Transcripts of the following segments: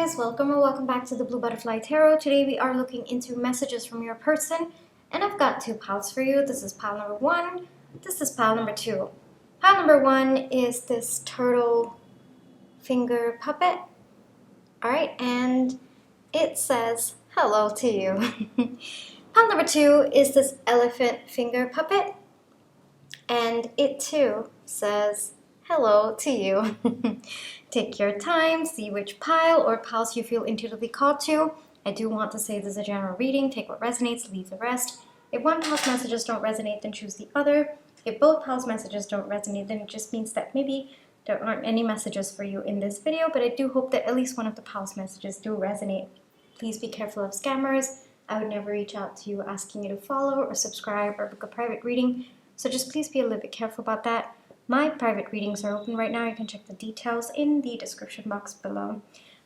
guys, welcome or welcome back to the Blue Butterfly Tarot. Today we are looking into messages from your person, and I've got two piles for you. This is pile number one, this is pile number two. Pile number one is this turtle finger puppet. Alright, and it says hello to you. Pile number two is this elephant finger puppet, and it too says hello to you. Take your time, see which pile or piles you feel intuitively called to. I do want to say this is a general reading. Take what resonates, leave the rest. If one pile's messages don't resonate, then choose the other. If both piles' messages don't resonate, then it just means that maybe there aren't any messages for you in this video, but I do hope that at least one of the piles' messages do resonate. Please be careful of scammers. I would never reach out to you asking you to follow or subscribe or book a private reading, so just please be a little bit careful about that. My private readings are open right now. You can check the details in the description box below.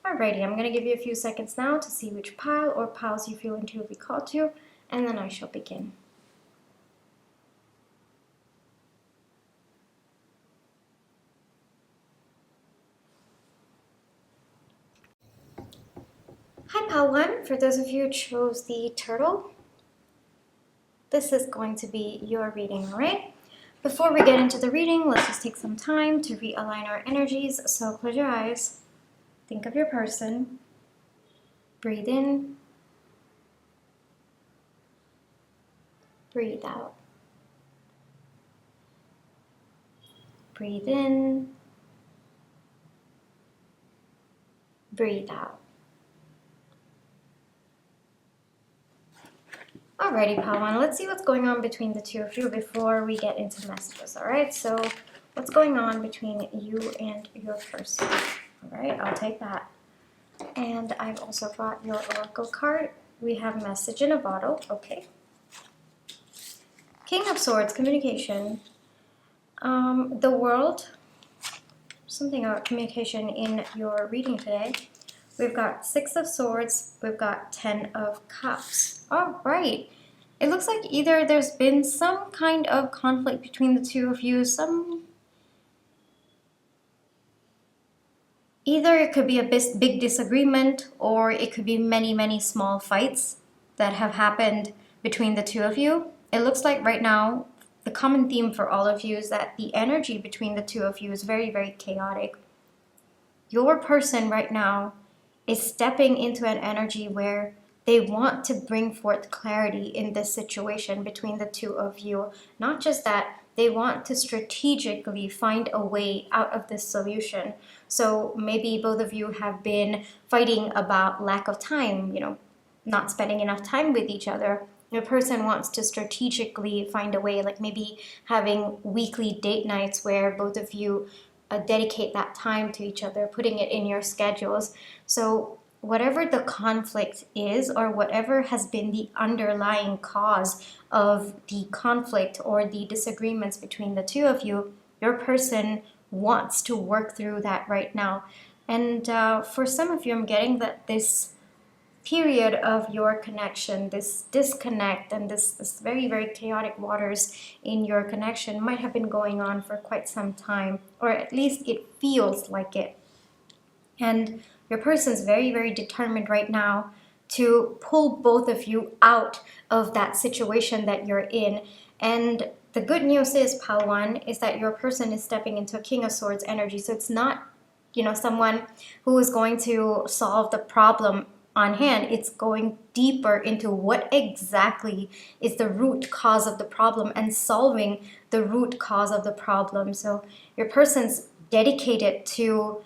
Alrighty, I'm going to give you a few seconds now to see which pile or piles you feel intuitively called to, and then I shall begin. Hi pile 1, for those of you who chose the turtle, this is going to be your reading, alright? Before we get into the reading, let's just take some time to realign our energies. So close your eyes, think of your person, breathe in, breathe out. Breathe in, breathe out. Alrighty, pile 1, let's see what's going on between the two of you before we get into messages, alright? So, what's going on between you and your person? Alright, I'll take that. And I've also got your oracle card. We have message in a bottle, okay. King of Swords, communication. The world, something about communication in your reading today. We've got 6 of Swords, we've got 10 of Cups. All right. It looks like either there's been some kind of conflict between the two of you, either it could be a big disagreement, or it could be many small fights that have happened between the two of you. It looks like right now, the common theme for all of you is that the energy between the two of you is very chaotic. Your person right now is stepping into an energy where they want to bring forth clarity in this situation between the two of you. Not just that, they want to strategically find a way out of this solution. So maybe both of you have been fighting about lack of time, not spending enough time with each other. Your person wants to strategically find a way, like maybe having weekly date nights where both of you dedicate that time to each other, putting it in your schedules. So whatever the conflict is, or whatever has been the underlying cause of the conflict or the disagreements between the two of you, your person wants to work through that right now. And for some of you, I'm getting that this period of your connection, this disconnect and this very chaotic waters in your connection might have been going on for quite some time, or at least it feels like it. And your person's very determined right now to pull both of you out of that situation that you're in. And the good news is, pile 1, is that your person is stepping into a King of Swords energy. So it's not, someone who is going to solve the problem on hand. It's going deeper into what exactly is the root cause of the problem and solving the root cause of the problem. So your person's dedicated to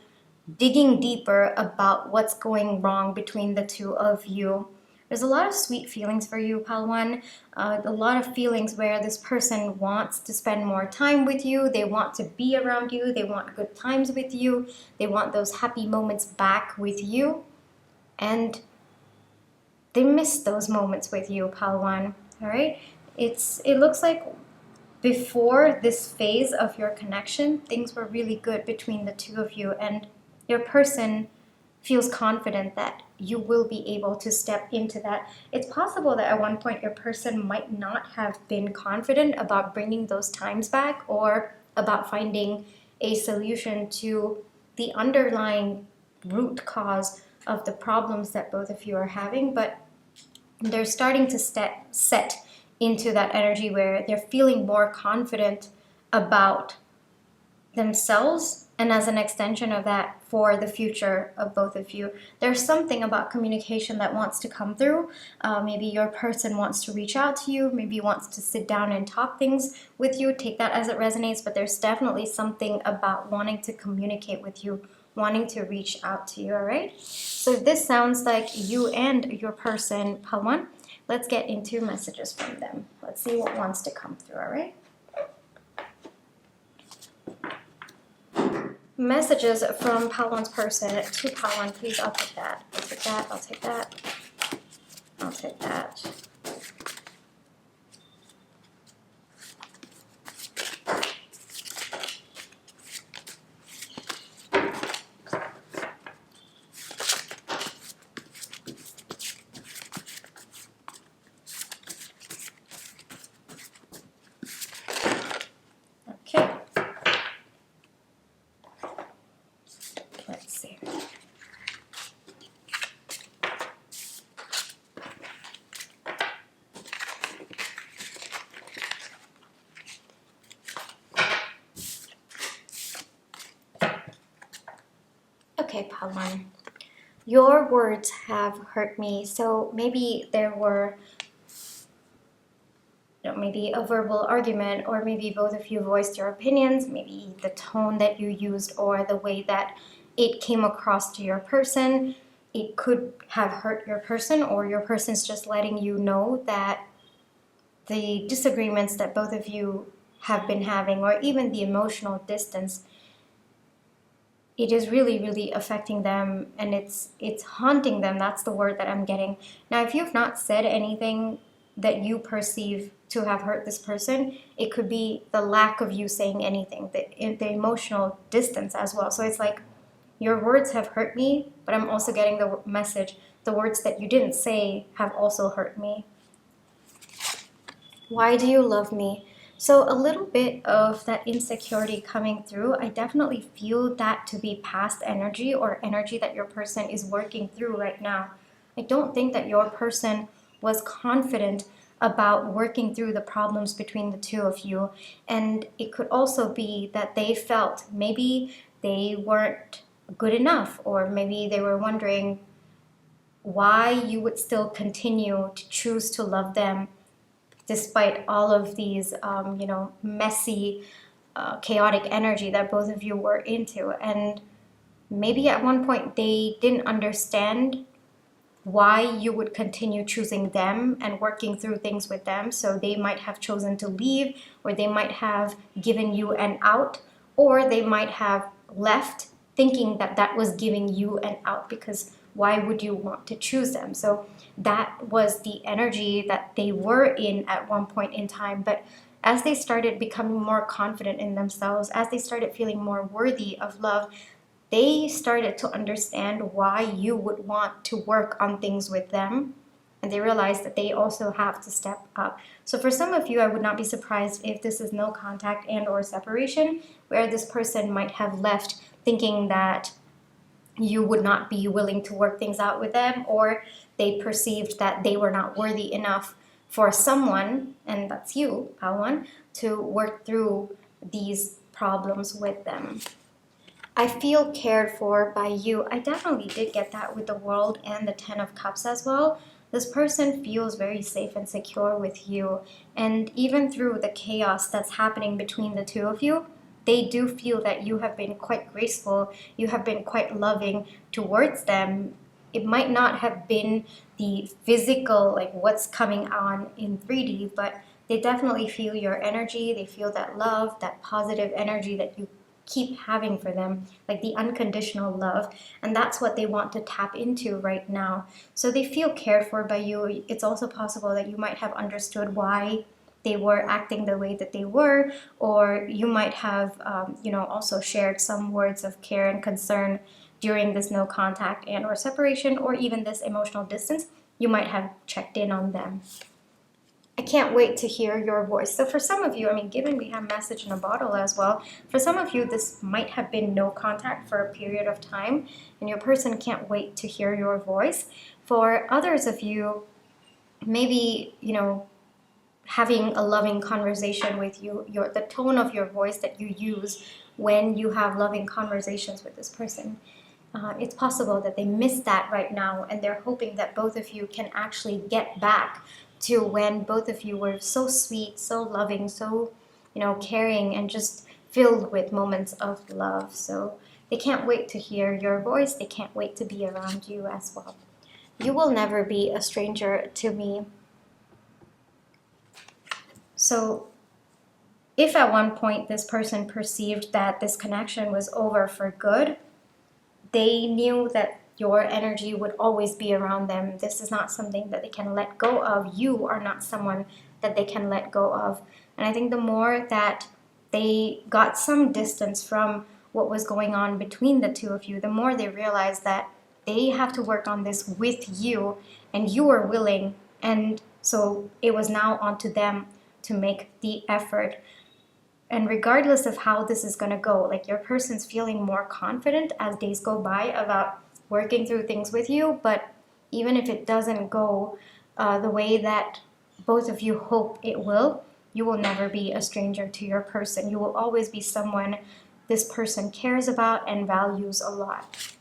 digging deeper about what's going wrong between the two of you. There's a lot of sweet feelings for you, pile 1. A lot of feelings where this person wants to spend more time with you. They want to be around you. They want good times with you. They want those happy moments back with you. And they miss those moments with you, pile 1. All right? It looks like before this phase of your connection, things were really good between the two of you, and your person feels confident that you will be able to step into that. It's possible that at one point your person might not have been confident about bringing those times back, or about finding a solution to the underlying root cause of the problems that both of you are having, but they're starting to set into that energy where they're feeling more confident about themselves, and as an extension of that, for the future of both of you. There's something about communication that wants to come through. Maybe your person wants to reach out to you, maybe wants to sit down and talk things with you. Take that as it resonates, but there's definitely something about wanting to communicate with you, wanting to reach out to you, all right? So if this sounds like you and your person, pile one, let's get into messages from them. Let's see what wants to come through, all right? Messages from pile one's person to pile one, please. I'll take that. I'll take that. I'll take that. I'll take that. Okay. Let's see. Okay, pile one. Your words have hurt me. So maybe there were maybe a verbal argument, or maybe both of you voiced your opinions, maybe the tone that you used or the way that it came across to your person, it could have hurt your person, or your person's just letting you know that the disagreements that both of you have been having, or even the emotional distance, it is really, really affecting them, and it's haunting them. That's the word that I'm getting. Now, if you've not said anything that you perceive to have hurt this person, it could be the lack of you saying anything, the emotional distance as well. So it's like, your words have hurt me, but I'm also getting the message, the words that you didn't say have also hurt me. Why do you love me? So a little bit of that insecurity coming through. I definitely feel that to be past energy, or energy that your person is working through right now. I don't think that your person was confident about working through the problems between the two of you. And it could also be that they felt maybe they weren't good enough, or maybe they were wondering why you would still continue to choose to love them despite all of these, messy, chaotic energy that both of you were into. And maybe at one point they didn't understand why you would continue choosing them and working through things with them. So they might have chosen to leave, or they might have given you an out, or they might have left thinking that that was giving you an out, because why would you want to choose them? So that was the energy that they were in at one point in time. But as they started becoming more confident in themselves, as they started feeling more worthy of love, they started to understand why you would want to work on things with them. And they realized that they also have to step up. So for some of you, I would not be surprised if this is no contact and or separation, where this person might have left thinking that you would not be willing to work things out with them, or they perceived that they were not worthy enough for someone, and that's you, pile one, to work through these problems with them. I feel cared for by you. I definitely did get that with the World and the Ten of Cups as well. This person feels very safe and secure with you. And even through the chaos that's happening between the two of you, they do feel that you have been quite graceful. You have been quite loving towards them. It might not have been the physical, like what's coming on in 3D, but they definitely feel your energy. They feel that love, that positive energy that you keep having for them, like the unconditional love, and that's what they want to tap into right now. So they feel cared for by you. It's also possible that you might have understood why they were acting the way that they were, or you might have also shared some words of care and concern during this no contact and or separation, or even this emotional distance. You might have checked in on them. I can't wait to hear your voice. So for some of you, I mean, given we have message in a bottle as well, for some of you, this might have been no contact for a period of time, and your person can't wait to hear your voice. For others of you, maybe, you know, having a loving conversation with you, the tone of your voice that you use when you have loving conversations with this person. It's possible that they miss that right now, and they're hoping that both of you can actually get back to when both of you were so sweet, so loving, so, you know, caring, and just filled with moments of love. So they can't wait to hear your voice. They can't wait to be around you as well. You will never be a stranger to me. So if at one point this person perceived that this connection was over for good, they knew that your energy would always be around them. This is not something that they can let go of. You are not someone that they can let go of. And I think the more that they got some distance from what was going on between the two of you, the more they realized that they have to work on this with you, and you are willing. And so it was now onto them to make the effort. And regardless of how this is going to go, like, your person's feeling more confident as days go by about working through things with you. But even if it doesn't go the way that both of you hope it will, you will never be a stranger to your person. You will always be someone this person cares about and values a lot.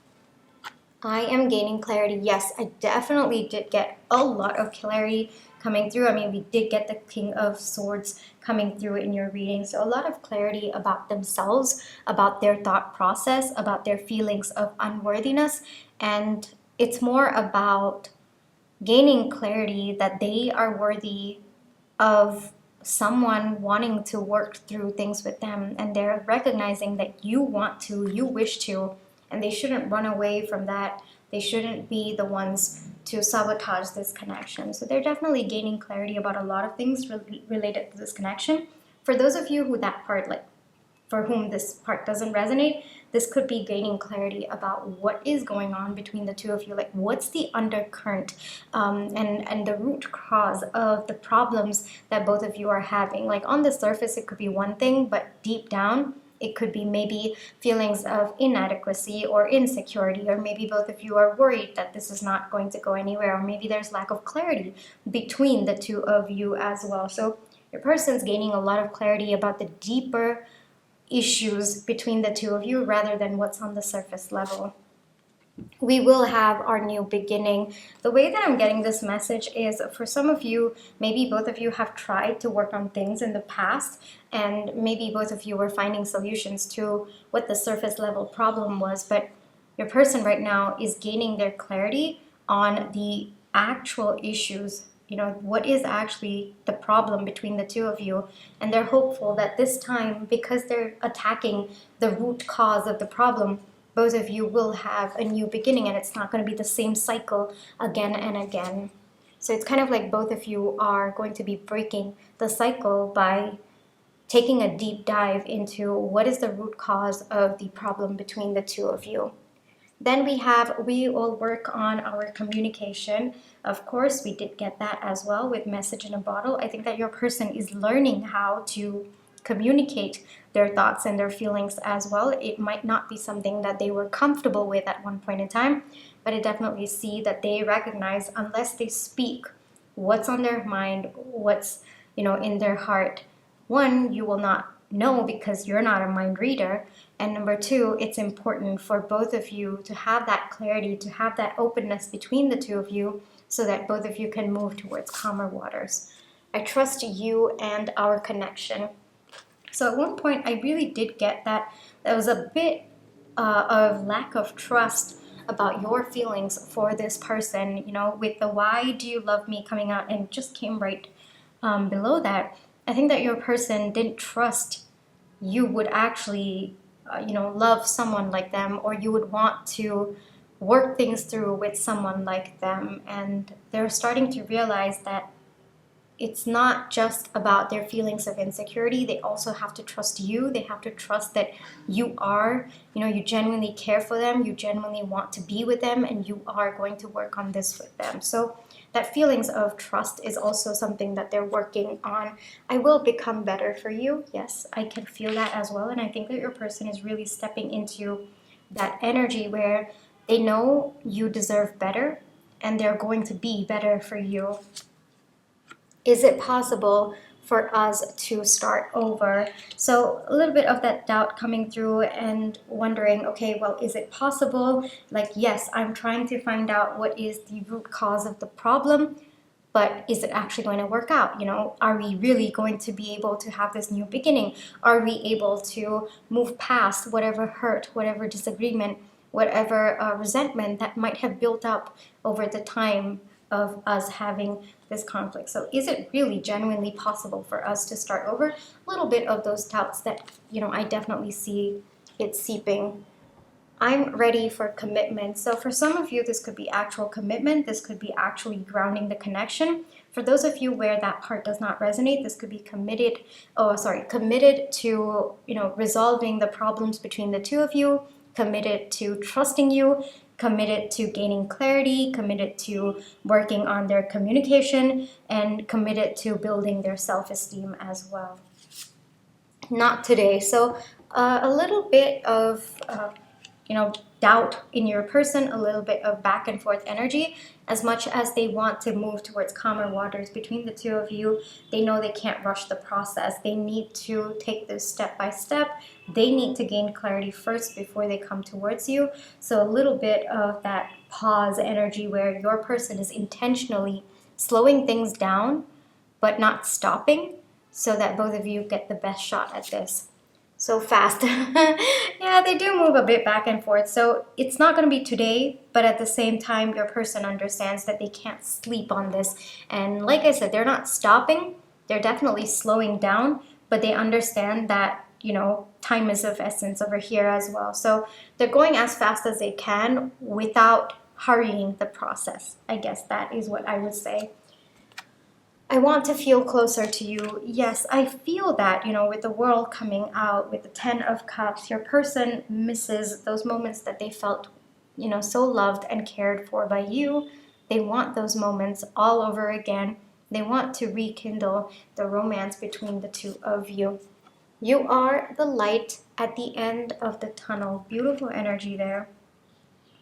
I am gaining clarity. Yes, I definitely did get a lot of clarity coming through. I mean, we did get the King of Swords coming through in your reading. So a lot of clarity about themselves, about their thought process, about their feelings of unworthiness. And it's more about gaining clarity that they are worthy of someone wanting to work through things with them. And they're recognizing that you want to, you wish to, and they shouldn't run away from that. They shouldn't be the ones to sabotage this connection. So they're definitely gaining clarity about a lot of things related to this connection. For those of you who that part, like, for whom this part doesn't resonate, this could be gaining clarity about what is going on between the two of you. Like, what's the undercurrent and the root cause of the problems that both of you are having. Like, on the surface, it could be one thing, but deep down, it could be maybe feelings of inadequacy or insecurity, or maybe both of you are worried that this is not going to go anywhere, or maybe there's lack of clarity between the two of you as well. So your person's gaining a lot of clarity about the deeper issues between the two of you rather than what's on the surface level. We will have our new beginning. The way that I'm getting this message is, for some of you, maybe both of you have tried to work on things in the past, and maybe both of you were finding solutions to what the surface level problem was, but your person right now is gaining their clarity on the actual issues. You know, what is actually the problem between the two of you, and they're hopeful that this time, because they're attacking the root cause of the problem, both of you will have a new beginning, and it's not going to be the same cycle again and again. So it's kind of like both of you are going to be breaking the cycle by taking a deep dive into what is the root cause of the problem between the two of you. Then we will work on our communication. Of course, we did get that as well with message in a bottle. I think that your person is learning how to communicate their thoughts and their feelings as well. It might not be something that they were comfortable with at one point in time, but I definitely see that they recognize, unless they speak what's on their mind, what's, you know, in their heart, one, you will not know because you're not a mind reader. And number two, it's important for both of you to have that clarity, to have that openness between the two of you, so that both of you can move towards calmer waters. I trust you and our connection. So at one point, I really did get that there was a bit of lack of trust about your feelings for this person, you know, with the "why do you love me" coming out, and just came right below that. I think that your person didn't trust you would actually, love someone like them, or you would want to work things through with someone like them. And they're starting to realize that it's not just about their feelings of insecurity. They also have to trust you. They have to trust that you are, you genuinely care for them, you genuinely want to be with them, and you are going to work on this with them. So that feelings of trust is also something that they're working on. I will become better for you. Yes, I can feel that as well. And I think that your person is really stepping into that energy where they know you deserve better and they're going to be better for you. Is it possible for us to start over? So a little bit of that doubt coming through and wondering, okay, well, is it possible? Like, yes, I'm trying to find out what is the root cause of the problem, but is it actually going to work out? Are we really going to be able to have this new beginning? Are we able to move past whatever hurt, whatever disagreement, whatever resentment that might have built up over the time of us having this conflict? So is it really genuinely possible for us to start over? A little bit of those doubts that, I definitely see it seeping. I'm ready for commitment. So for some of you, this could be actual commitment. This could be actually grounding the connection. For those of you where that part does not resonate, this could be committed to, resolving the problems between the two of you, committed to trusting you, committed to gaining clarity, committed to working on their communication, and committed to building their self-esteem as well. Not today. So a little bit of doubt in your person, a little bit of back and forth energy. As much as they want to move towards calmer waters between the two of you, they know they can't rush the process. They need to take this step by step. They need to gain clarity first before they come towards you. So a little bit of that pause energy where your person is intentionally slowing things down but not stopping, so that both of you get the best shot at this. So fast. Yeah, they do move a bit back and forth. So it's not going to be today, but at the same time, your person understands that they can't sleep on this. And like I said, they're not stopping. They're definitely slowing down, but they understand that, time is of essence over here as well. So they're going as fast as they can without hurrying the process. I guess that is what I would say. I want to feel closer to you. Yes, I feel that, with the world coming out, with the 10 of Cups, your person misses those moments that they felt, so loved and cared for by you. They want those moments all over again. They want to rekindle the romance between the two of you. You are the light at the end of the tunnel. Beautiful energy there.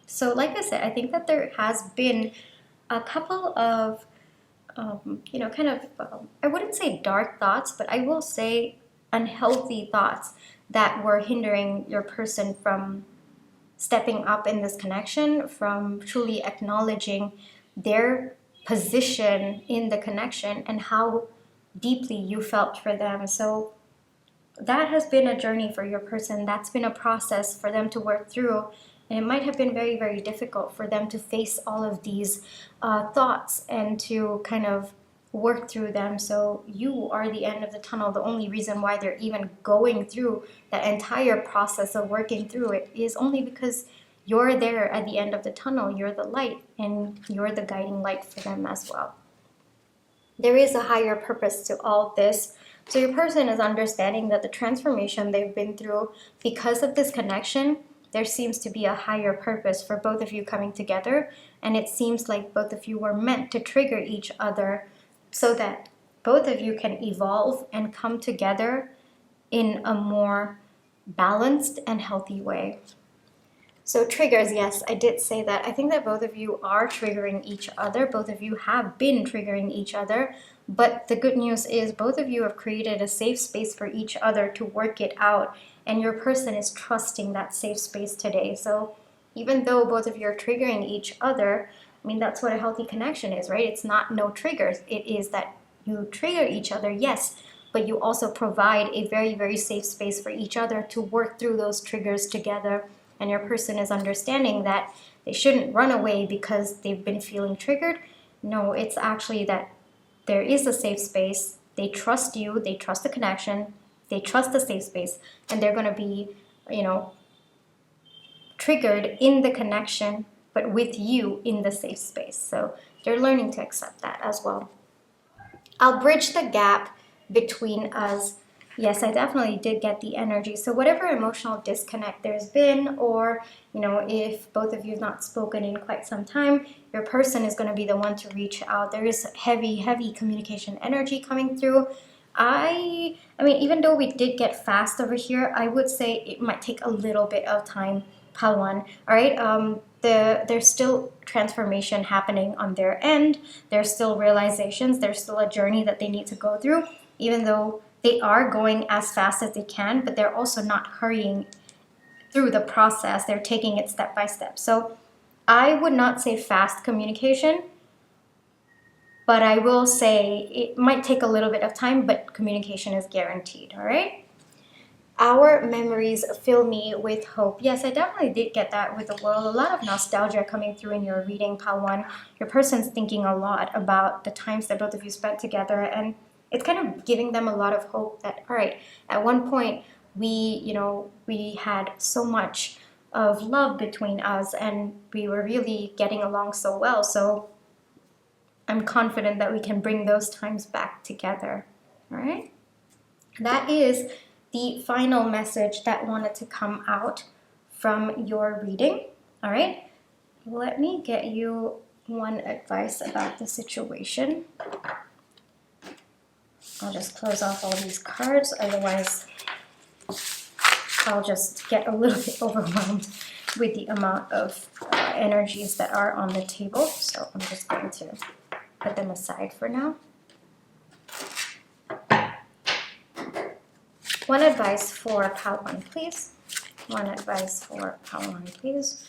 So like I said, I think that there has been a couple of I wouldn't say dark thoughts, but I will say unhealthy thoughts that were hindering your person from stepping up in this connection, from truly acknowledging their position in the connection and how deeply you felt for them. So that has been a journey for your person. That's been a process for them to work through. And it might have been very, very difficult for them to face all of these thoughts and to kind of work through them. So you are the end of the tunnel. The only reason why they're even going through that entire process of working through it is only because you're there at the end of the tunnel. You're the light, and you're the guiding light for them as well. There is a higher purpose to all this. So your person is understanding that the transformation they've been through because of this connection, there seems to be a higher purpose for both of you coming together. And it seems like both of you were meant to trigger each other so that both of you can evolve and come together in a more balanced and healthy way. So triggers, yes, I did say that. I think that both of you are triggering each other. Both of you have been triggering each other. But the good news is both of you have created a safe space for each other to work it out. And your person is trusting that safe space today. So even though both of you are triggering each other, I mean, that's what a healthy connection is, right? It's not no triggers. It is that you trigger each other, yes, but you also provide a very, very safe space for each other to work through those triggers together. And your person is understanding that they shouldn't run away because they've been feeling triggered. No, it's actually that there is a safe space. They trust you. They trust the connection. They trust the safe space. And they're going to be, triggered in the connection, but with you in the safe space. So they're learning to accept that as well. I'll bridge the gap between us. Yes, I definitely did get the energy. So whatever emotional disconnect there's been, or, you know, if both of you have not spoken in quite some time, your person is going to be the one to reach out. There is heavy communication energy coming through. I mean, even though we did get fast over here, I would say it might take a little bit of time, pile one. All right. There's still transformation happening on their end. There's still realizations. There's still a journey that they need to go through, even though they are going as fast as they can, but they're also not hurrying through the process. They're taking it step by step. So I would not say fast communication, but I will say it might take a little bit of time, but communication is guaranteed, all right? Our memories fill me with hope. Yes, I definitely did get that with the world. A lot of nostalgia coming through in your reading, pile one. Your person's thinking a lot about the times that both of you spent together, and it's kind of giving them a lot of hope that, all right, at one point we had so much of love between us and we were really getting along so well. So I'm confident that we can bring those times back together. All right? That is the final message that wanted to come out from your reading. All right? Let me get you one advice about the situation. I'll just close off all these cards, otherwise I'll just get a little bit overwhelmed with the amount of energies that are on the table. So I'm just going to put them aside for now. One advice for pile one, please. One advice for pile one, please.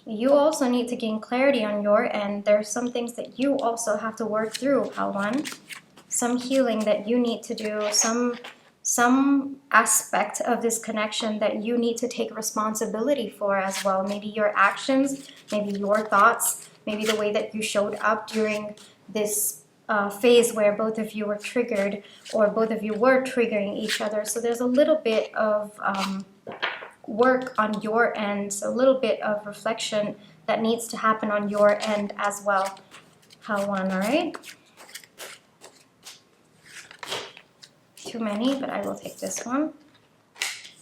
You also need to gain clarity on your end. There's some things that you also have to work through, pile one. Some healing that you need to do, some aspect of this connection that you need to take responsibility for as well. Maybe your actions, maybe your thoughts, maybe the way that you showed up during this phase where both of you were triggered, or both of you were triggering each other. So there's a little bit of work on your end, so a little bit of reflection that needs to happen on your end as well. Pile one, all right? Too many, but I will take this one.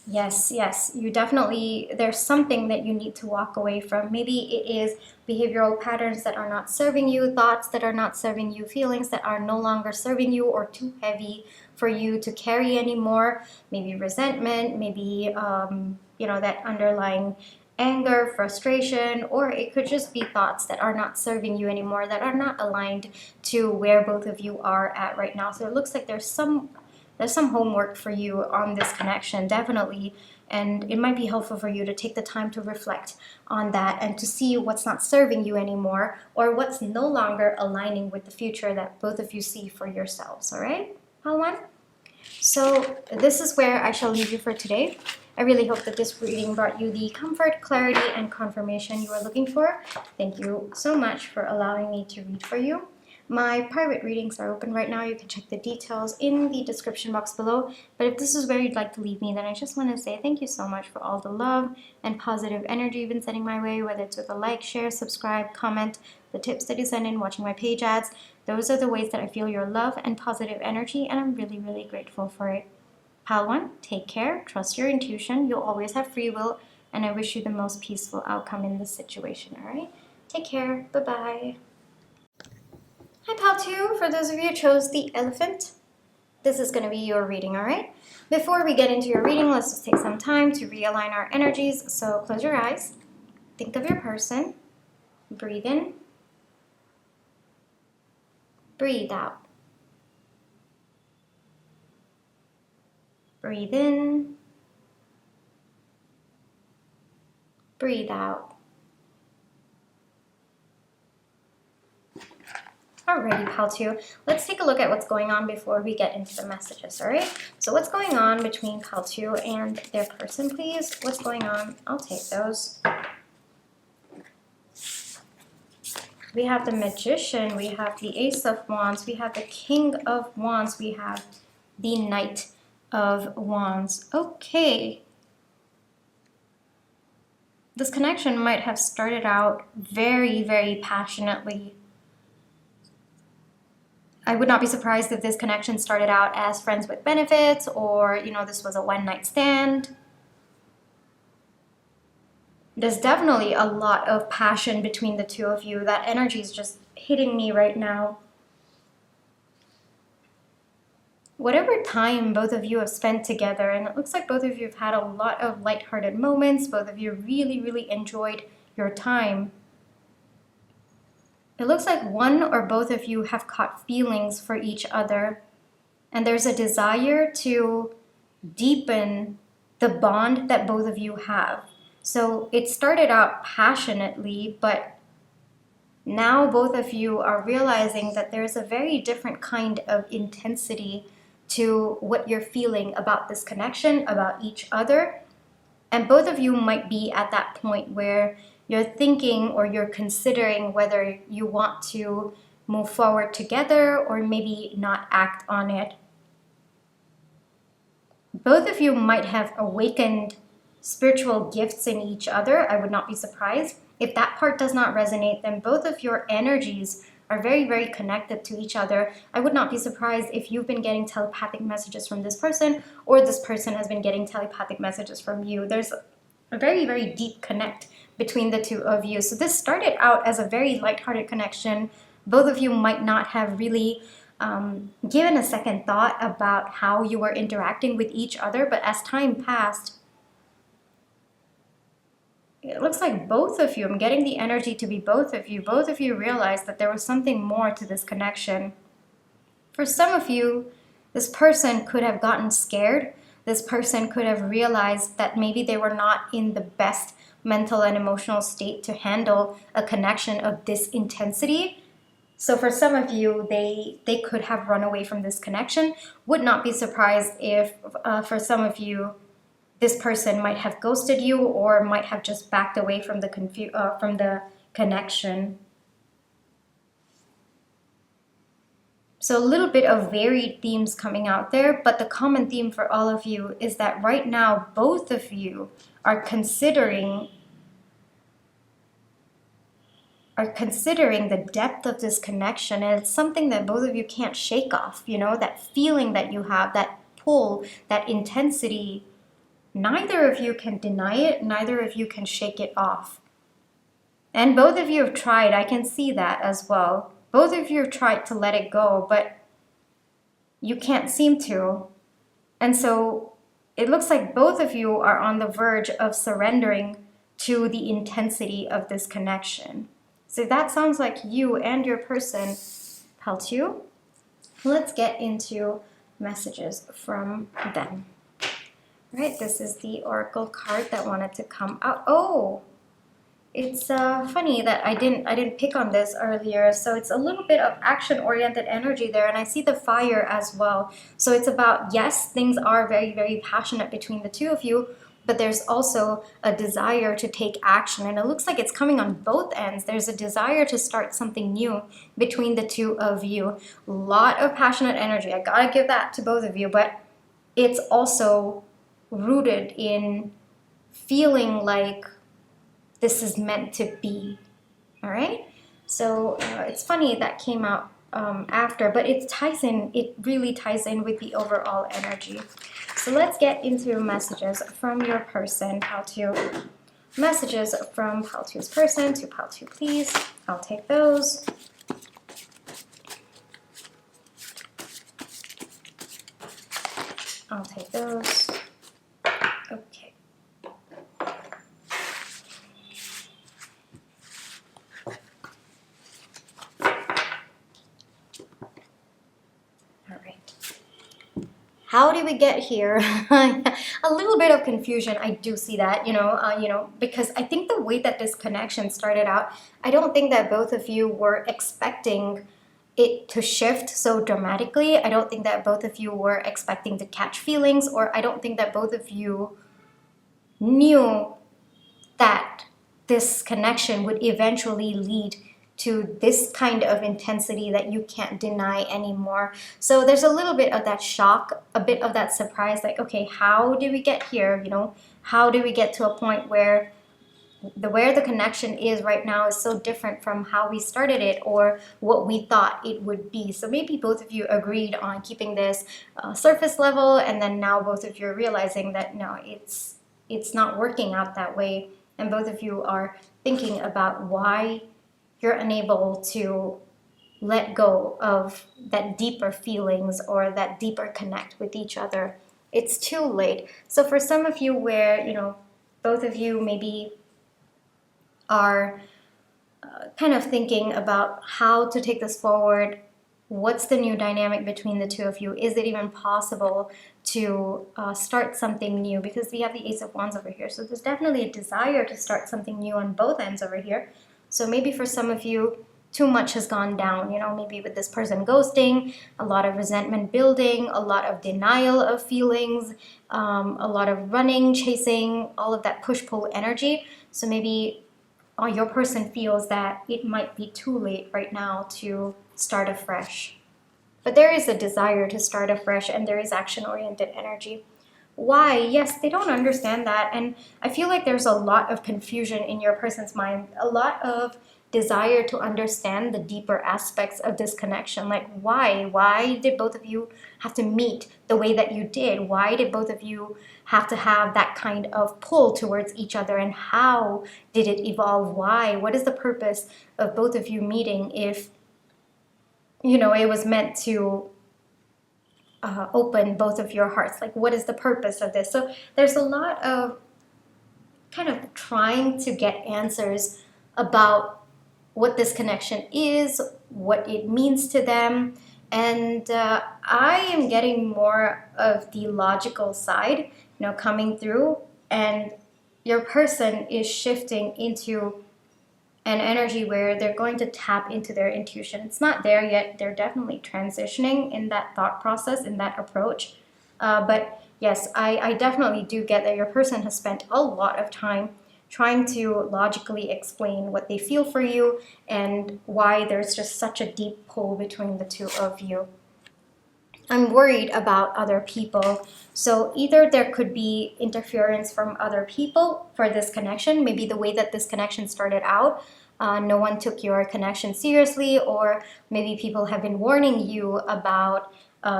Yes, you definitely, there's something that you need to walk away from. Maybe it is behavioral patterns that are not serving you, thoughts that are not serving you, feelings that are no longer serving you or too heavy for you to carry anymore. Maybe resentment, maybe, that underlying anger, frustration, or it could just be thoughts that are not serving you anymore, that are not aligned to where both of you are at right now. So it looks like there's some homework for you on this connection, definitely, and it might be helpful for you to take the time to reflect on that and to see what's not serving you anymore, or what's no longer aligning with the future that both of you see for yourselves, all right? Pile one? So this is where I shall leave you for today. I really hope that this reading brought you the comfort, clarity, and confirmation you are looking for. Thank you so much for allowing me to read for you. My private readings are open right now. You can check the details in the description box below. But if this is where you'd like to leave me, then I just want to say thank you so much for all the love and positive energy you've been sending my way, whether it's with a like, share, subscribe, comment, the tips that you send in, watching my page ads. Those are the ways that I feel your love and positive energy, and I'm really, really grateful for it. Pile one, take care, trust your intuition. You'll always have free will, and I wish you the most peaceful outcome in this situation, all right? Take care. Bye-bye. Hi, Pile 2. For those of you who chose the elephant, this is going to be your reading, all right? Before we get into your reading, let's just take some time to realign our energies. So close your eyes. Think of your person. Breathe in. Breathe out. Breathe in. Breathe out. Alrighty, Pile 2. Let's take a look at what's going on before we get into the messages, alright? So what's going on between Pile 2 and their person, please? What's going on? I'll take those. We have the Magician, we have the Ace of Wands, we have the King of Wands, we have the Knight of Wands. Okay. This connection might have started out very, very passionately. I would not be surprised if this connection started out as friends with benefits, or, you know, this was a one-night stand. There's definitely a lot of passion between the two of you. That energy is just hitting me right now. Whatever time both of you have spent together, and it looks like both of you have had a lot of lighthearted moments, both of you really, really enjoyed your time. It looks like one or both of you have caught feelings for each other, and there's a desire to deepen the bond that both of you have. So it started out passionately, but now both of you are realizing that there's a very different kind of intensity to what you're feeling about this connection, about each other. And both of you might be at that point where you're thinking or you're considering whether you want to move forward together or maybe not act on it. Both of you might have awakened spiritual gifts in each other. I would not be surprised. If that part does not resonate, then both of your energies are very, very connected to each other. I would not be surprised if you've been getting telepathic messages from this person, or this person has been getting telepathic messages from you. There's a very, very deep connect between the two of you. So this started out as a very lighthearted connection. Both of you might not have really given a second thought about how you were interacting with each other, but as time passed, it looks like both of you, I'm getting the energy to be both of you realized that there was something more to this connection. For some of you, this person could have gotten scared. This person could have realized that maybe they were not in the best mental and emotional state to handle a connection of this intensity. So for some of you, they could have run away from this connection. Would not be surprised if for some of you, this person might have ghosted you or might have just backed away from the connection. So a little bit of varied themes coming out there, but the common theme for all of you is that right now, both of you are considering the depth of this connection, and it's something that both of you can't shake off, you know, that feeling that you have, that pull, that intensity. Neither of you can deny it, neither of you can shake it off. And both of you have tried, I can see that as well. Both of you have tried to let it go, but you can't seem to. And so it looks like both of you are on the verge of surrendering to the intensity of this connection. So that sounds like you and your person, Peltu. Let's get into messages from them. All right, this is the Oracle card that wanted to come out. Oh, it's funny that I didn't pick on this earlier. So it's a little bit of action-oriented energy there, and I see the fire as well. So it's about, yes, things are very, very passionate between the two of you, but there's also a desire to take action, and it looks like it's coming on both ends. There's a desire to start something new between the two of you. A lot of passionate energy. I gotta give that to both of you, but it's also rooted in feeling like this is meant to be. All right, so it's funny that came out after, but it really ties in with the overall energy. So let's get into messages from your person, Peltu. Messages from Peltu's person to Peltu, please. I'll take those. I'll take those. Okay. All right. How did we get here? A little bit of confusion. I do see that, because I think the way that this connection started out, I don't think that both of you were expecting it to shift so dramatically. I don't think that both of you were expecting to catch feelings, or I don't think that both of you knew that this connection would eventually lead to this kind of intensity that you can't deny anymore. So there's a little bit of that shock, a bit of that surprise, like, okay, how did we get here? How did we get to a point where where the connection is right now is so different from how we started it or what we thought it would be. So maybe both of you agreed on keeping this surface level, and then now both of you are realizing that no, it's not working out that way, and both of you are thinking about why you're unable to let go of that deeper feelings or that deeper connect with each other. It's too late. So for some of you where, both of you maybe are kind of thinking about how to take this forward, what's the new dynamic between the two of you? Is it even possible to start something new? Because we have the Ace of Wands over here. So there's definitely a desire to start something new on both ends over here. So maybe for some of you, too much has gone down, maybe with this person ghosting, a lot of resentment building, a lot of denial of feelings, a lot of running, chasing, all of that push-pull energy. So maybe your person feels that it might be too late right now to start afresh. But there is a desire to start afresh, and there is action-oriented energy. Why? Yes, they don't understand that, and I feel like there's a lot of confusion in your person's mind, a lot of desire to understand the deeper aspects of this connection. Like, why did both of you have to meet the way that you did? Why did both of you have to have that kind of pull towards each other, and how did it evolve? Why? What is the purpose of both of you meeting if it was meant to open both of your hearts? Like, what is the purpose of this? So there's a lot of kind of trying to get answers about what this connection is, what it means to them. And I am getting more of the logical side, coming through, and your person is shifting into an energy where they're going to tap into their intuition. It's not there yet. They're definitely transitioning in that thought process, in that approach. But yes, I definitely do get that your person has spent a lot of time trying to logically explain what they feel for you and why there's just such a deep pull between the two of you. I'm worried about other people. So either there could be interference from other people for this connection, maybe the way that this connection started out, no one took your connection seriously, or maybe people have been warning you about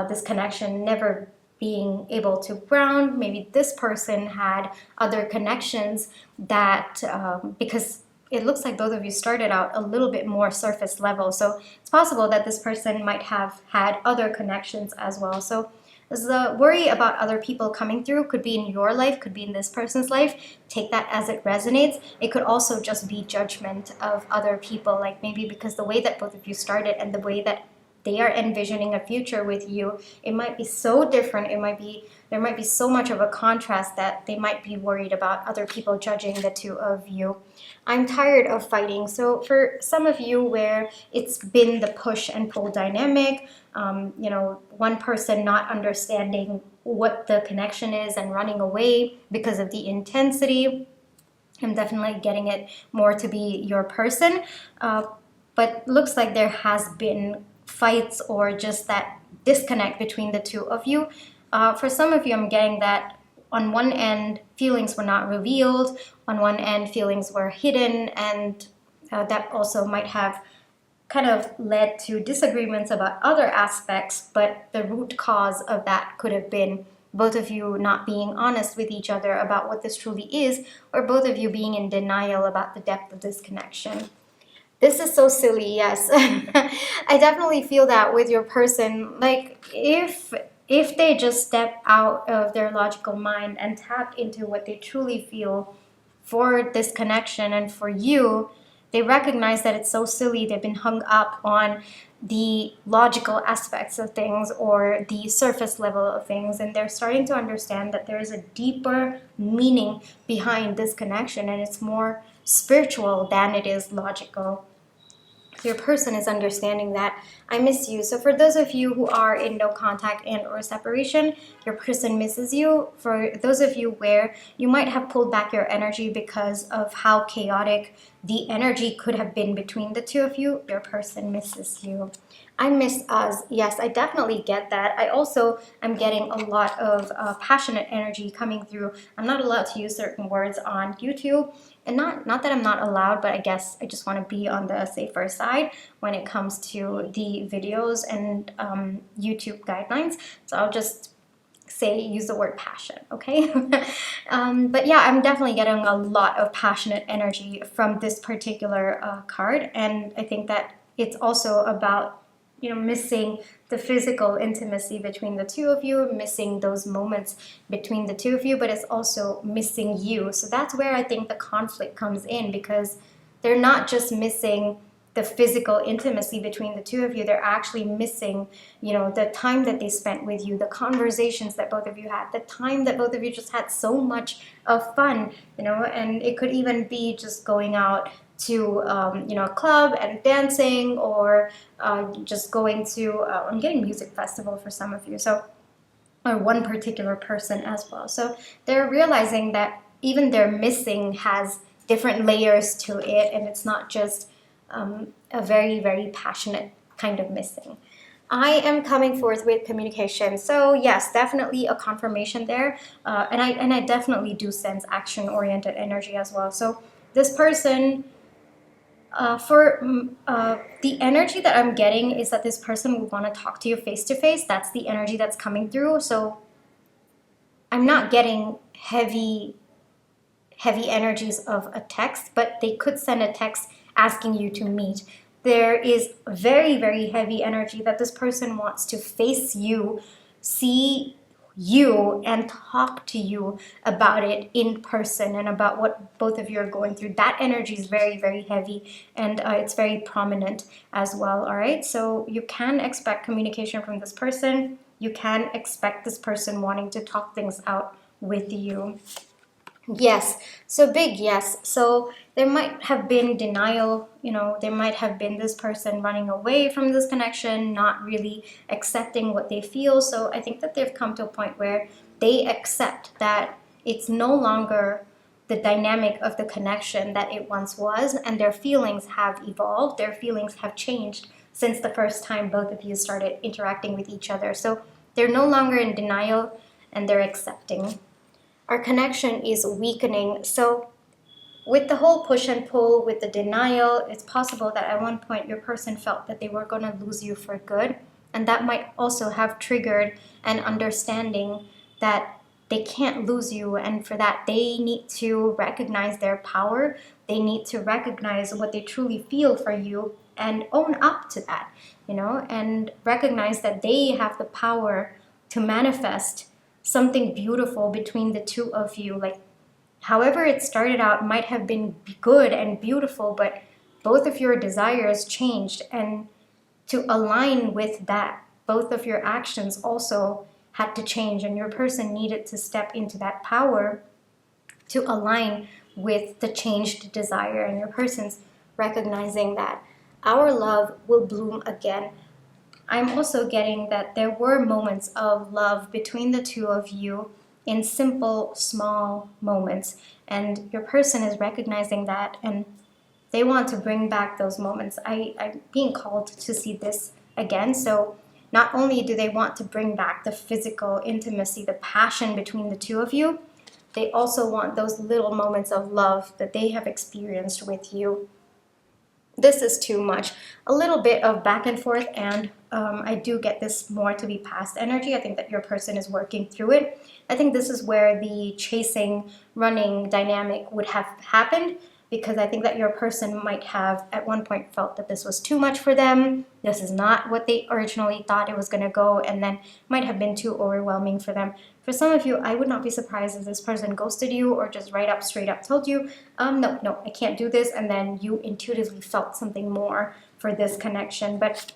this connection never being able to ground. Maybe this person had other connections that, because it looks like both of you started out a little bit more surface level. So it's possible that this person might have had other connections as well. So the worry about other people coming through could be in your life, could be in this person's life. Take that as it resonates. It could also just be judgment of other people, like maybe because the way that both of you started and the way that they are envisioning a future with you, it might be so different. There might be so much of a contrast that they might be worried about other people judging the two of you. I'm tired of fighting. So for some of you where it's been the push and pull dynamic, one person not understanding what the connection is and running away because of the intensity, I'm definitely getting it more to be your person. But looks like there has been fights or just that disconnect between the two of you. For some of you, I'm getting that on one end, feelings were not revealed. On one end, feelings were hidden, and that also might have kind of led to disagreements about other aspects, but the root cause of that could have been both of you not being honest with each other about what this truly is, or both of you being in denial about the depth of this connection. This is so silly, yes. I definitely feel that with your person. Like, if they just step out of their logical mind and tap into what they truly feel for this connection and for you, they recognize that it's so silly. They've been hung up on the logical aspects of things or the surface level of things, and they're starting to understand that there is a deeper meaning behind this connection, and it's more spiritual than it is logical. Your person is understanding that I miss you. So for those of you who are in no contact and or separation, your person misses you. For those of you where you might have pulled back your energy because of how chaotic the energy could have been between the two of you, your person misses you. I miss us. Yes, I definitely get that. I also am getting a lot of passionate energy coming through. I'm not allowed to use certain words on YouTube, and not that I'm not allowed, but I guess I just want to be on the safer side when it comes to the videos and YouTube guidelines. So I'll just use the word passion, okay? But yeah, I'm definitely getting a lot of passionate energy from this particular card, and I think that it's also about missing the physical intimacy between the two of you, missing those moments between the two of you, but it's also missing you. So that's where I think the conflict comes in, because they're not just missing the physical intimacy between the two of you, they're actually missing, the time that they spent with you, the conversations that both of you had, the time that both of you just had so much of fun, and it could even be just going out to a club and dancing, or just going to I'm getting music festival for some of you, so, or one particular person as well. So they're realizing that even their missing has different layers to it, and it's not just a very, very passionate kind of missing. I am coming forth with communication. So yes, definitely a confirmation there, and I definitely do sense action-oriented energy as well. So this person, the energy that I'm getting is that this person would want to talk to you face to face. That's the energy that's coming through. So I'm not getting heavy energies of a text, but they could send a text asking you to meet. There is very, very heavy energy that this person wants to face you, see you, and talk to you about it in person and about what both of you are going through. That energy is very, very heavy, and it's very prominent as well. All right, so you can expect communication from this person. You can expect this person wanting to talk things out with you. Yes, so big yes. So there might have been denial, there might have been this person running away from this connection, not really accepting what they feel. So I think that they've come to a point where they accept that it's no longer the dynamic of the connection that it once was, and their feelings have evolved, their feelings have changed since the first time both of you started interacting with each other. So they're no longer in denial, and they're accepting. Our connection is weakening. So with the whole push and pull, with the denial, it's possible that at one point your person felt that they were going to lose you for good. And that might also have triggered an understanding that they can't lose you. And for that, they need to recognize their power. They need to recognize what they truly feel for you and own up to that, and recognize that they have the power to manifest something beautiful between the two of you. Like, however it started out might have been good and beautiful, but both of your desires changed, and to align with that, both of your actions also had to change, and your person needed to step into that power to align with the changed desire. And your person's recognizing that our love will bloom again. I'm also getting that there were moments of love between the two of you in simple, small moments. And your person is recognizing that, and they want to bring back those moments. I'm being called to see this again. So not only do they want to bring back the physical intimacy, the passion between the two of you, they also want those little moments of love that they have experienced with you. This is too much. A little bit of back and forth, and I do get this more to be past energy. I think that your person is working through it. I think this is where the chasing, running dynamic would have happened, because I think that your person might have at one point felt that this was too much for them. This is not what they originally thought it was going to go, and then might have been too overwhelming for them. For some of you, I would not be surprised if this person ghosted you, or just straight up told you, no, I can't do this, and then you intuitively felt something more for this connection. But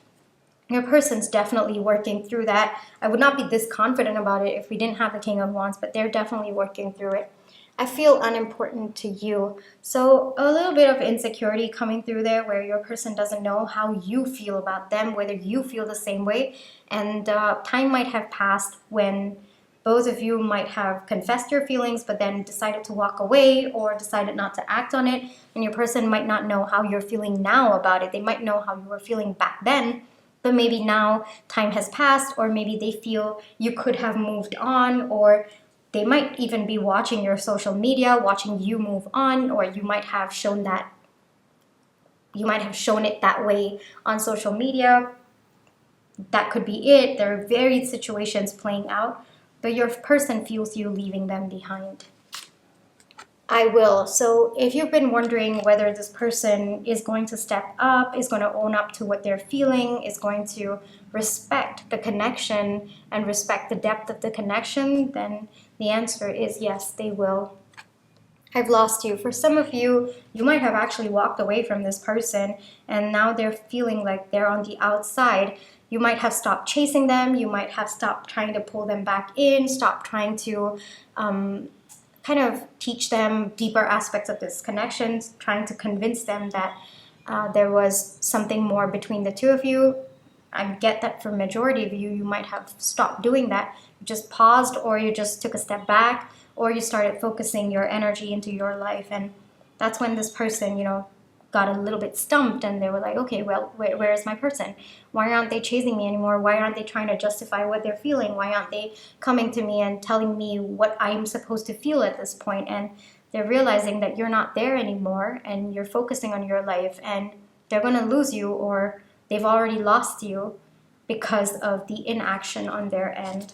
your person's definitely working through that. I would not be this confident about it if we didn't have the King of Wands, but they're definitely working through it. I feel unimportant to you. So a little bit of insecurity coming through there where your person doesn't know how you feel about them, whether you feel the same way. And time might have passed when both of you might have confessed your feelings but then decided to walk away or decided not to act on it. And your person might not know how you're feeling now about it. They might know how you were feeling back then, but maybe now time has passed, or maybe they feel you could have moved on, or they might even be watching your social media, watching you move on, or you might have shown it that way on social media. That could be it. There are varied situations playing out, but your person feels you leaving them behind. I will. So if you've been wondering whether this person is going to step up, is going to own up to what they're feeling, is going to respect the connection and respect the depth of the connection, then the answer is yes, they will. I've lost you. For some of you, you might have actually walked away from this person and now they're feeling like they're on the outside. You might have stopped chasing them. You might have stopped trying to pull them back in, stopped trying to kind of teach them deeper aspects of this connection, trying to convince them that there was something more between the two of you. I get that for majority of you, you might have stopped doing that. You just paused, or you just took a step back, or you started focusing your energy into your life. And that's when this person, got a little bit stumped and they were like, okay, well, where is my person? Why aren't they chasing me anymore? Why aren't they trying to justify what they're feeling? Why aren't they coming to me and telling me what I'm supposed to feel at this point? And they're realizing that you're not there anymore and you're focusing on your life, and they're going to lose you, or they've already lost you because of the inaction on their end.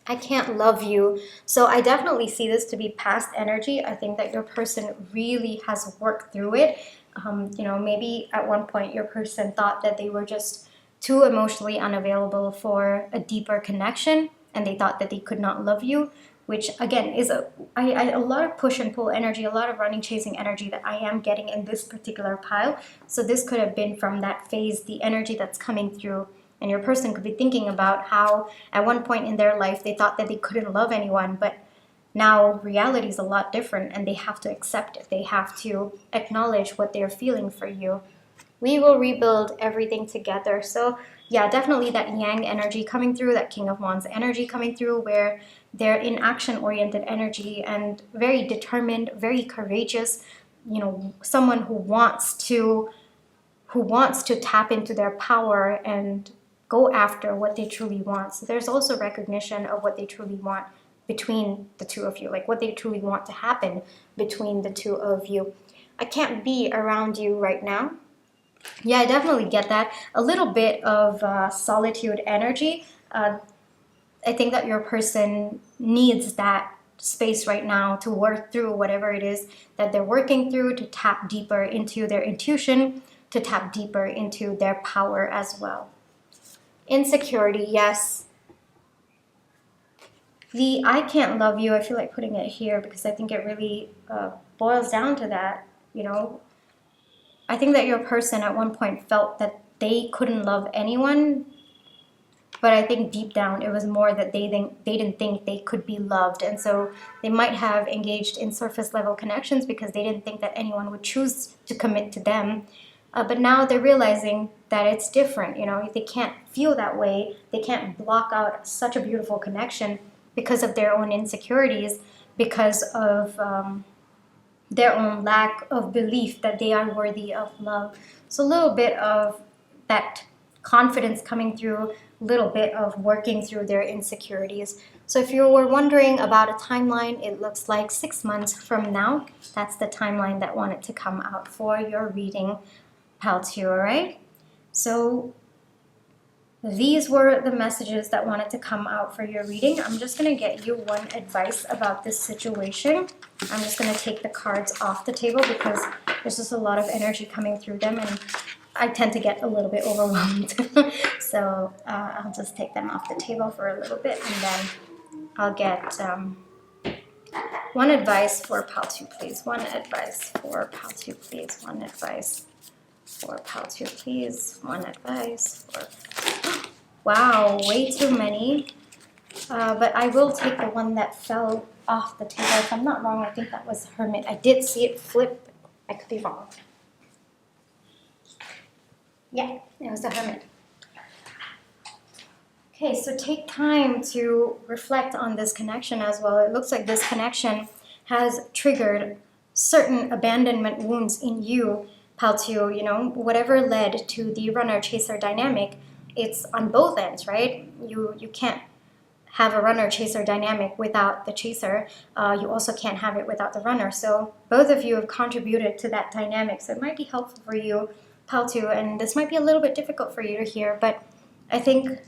I can't love you. So I definitely see this to be past energy. I think that your person really has worked through it. Maybe at one point your person thought that they were just too emotionally unavailable for a deeper connection, and they thought that they could not love you, which again is a lot of push and pull energy, a lot of running, chasing energy that I am getting in this particular pile. So this could have been from that phase, the energy that's coming through. And your person could be thinking about how at one point in their life they thought that they couldn't love anyone, but now reality is a lot different and they have to accept it. They have to acknowledge what they're feeling for you. We will rebuild everything together. So yeah, definitely that yang energy coming through, that King of Wands energy coming through, where they're in action-oriented energy and very determined, very courageous, someone who wants to tap into their power and go after what they truly want. So there's also recognition of what they truly want between the two of you, like what they truly want to happen between the two of you. I can't be around you right now. Yeah, I definitely get that. A little bit of solitude energy. I think that your person needs that space right now to work through whatever it is that they're working through, to tap deeper into their intuition, to tap deeper into their power as well. Insecurity, yes. The I can't love you, I feel like putting it here because I think it really boils down to that. I think that your person at one point felt that they couldn't love anyone, but I think deep down it was more that they didn't think they could be loved. And so they might have engaged in surface level connections because they didn't think that anyone would choose to commit to them. But now they're realizing that it's different. They can't feel that way. They can't block out such a beautiful connection because of their own insecurities, because of their own lack of belief that they are worthy of love. So a little bit of that confidence coming through, a little bit of working through their insecurities. So if you were wondering about a timeline, it looks like 6 months from now. That's the timeline that wanted to come out for your reading, Pal 2, all right? So these were the messages that wanted to come out for your reading. I'm just going to get you one advice about this situation. I'm just going to take the cards off the table because there's just a lot of energy coming through them and I tend to get a little bit overwhelmed. So I'll just take them off the table for a little bit and then I'll get one advice for Pal 2, please. One advice for Pal 2, please. One advice for Pal 2, please. One advice for... Wow, way too many. But I will take the one that fell off the table. If I'm not wrong, I think that was Hermit. I did see it flip. I could be wrong. Yeah, it was the Hermit. Okay, so take time to reflect on this connection as well. It looks like this connection has triggered certain abandonment wounds in you, pal two, you know, whatever led to the runner-chaser dynamic, it's on both ends, right? You can't have a runner-chaser dynamic without the chaser. You also can't have it without the runner. So both of you have contributed to that dynamic. So it might be helpful for you, pal two, and this might be a little bit difficult for you to hear, but I think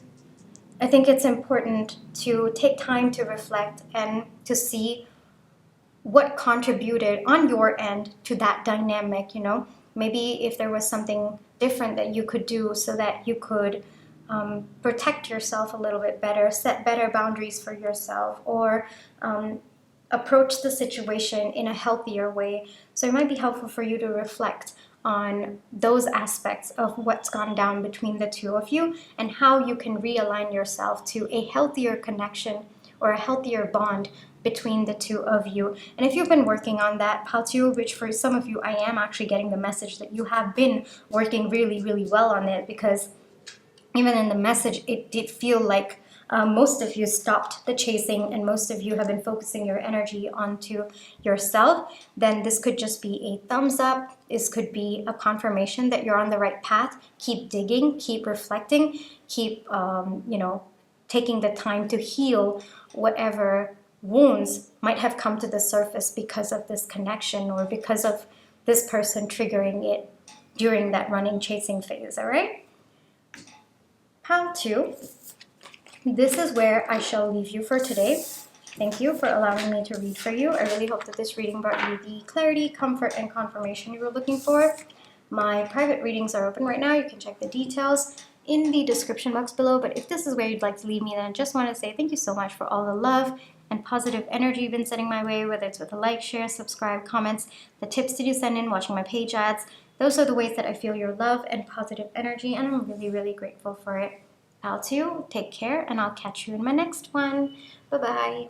it's important to take time to reflect and to see what contributed on your end to that dynamic, you know. Maybe if there was something different that you could do so that you could protect yourself a little bit better, set better boundaries for yourself, or approach the situation in a healthier way. So it might be helpful for you to reflect on those aspects of what's gone down between the two of you and how you can realign yourself to a healthier connection or a healthier bond between the two of you. And if you've been working on that, pal two, which for some of you, I am actually getting the message that you have been working really, really well on it, because even in the message, it did feel like most of you stopped the chasing and most of you have been focusing your energy onto yourself. Then this could just be a thumbs up. This could be a confirmation that you're on the right path. Keep digging, keep reflecting, keep, you know, taking the time to heal whatever wounds might have come to the surface because of this connection or because of this person triggering it during that running chasing phase, all right? Pal two, this is where I shall leave you for today. Thank you for allowing me to read for you. I really hope that this reading brought you the clarity, comfort, and confirmation you were looking for. My private readings are open right now. You can check the details in the description box below. But if this is where you'd like to leave me, then I just want to say thank you so much for all the love and positive energy you've been sending my way, whether it's with a like, share, subscribe, comments, the tips that you send in, watching my page ads. Those are the ways that I feel your love and positive energy, and I'm really, really grateful for it. Pal two, take care, and I'll catch you in my next one. Bye-bye.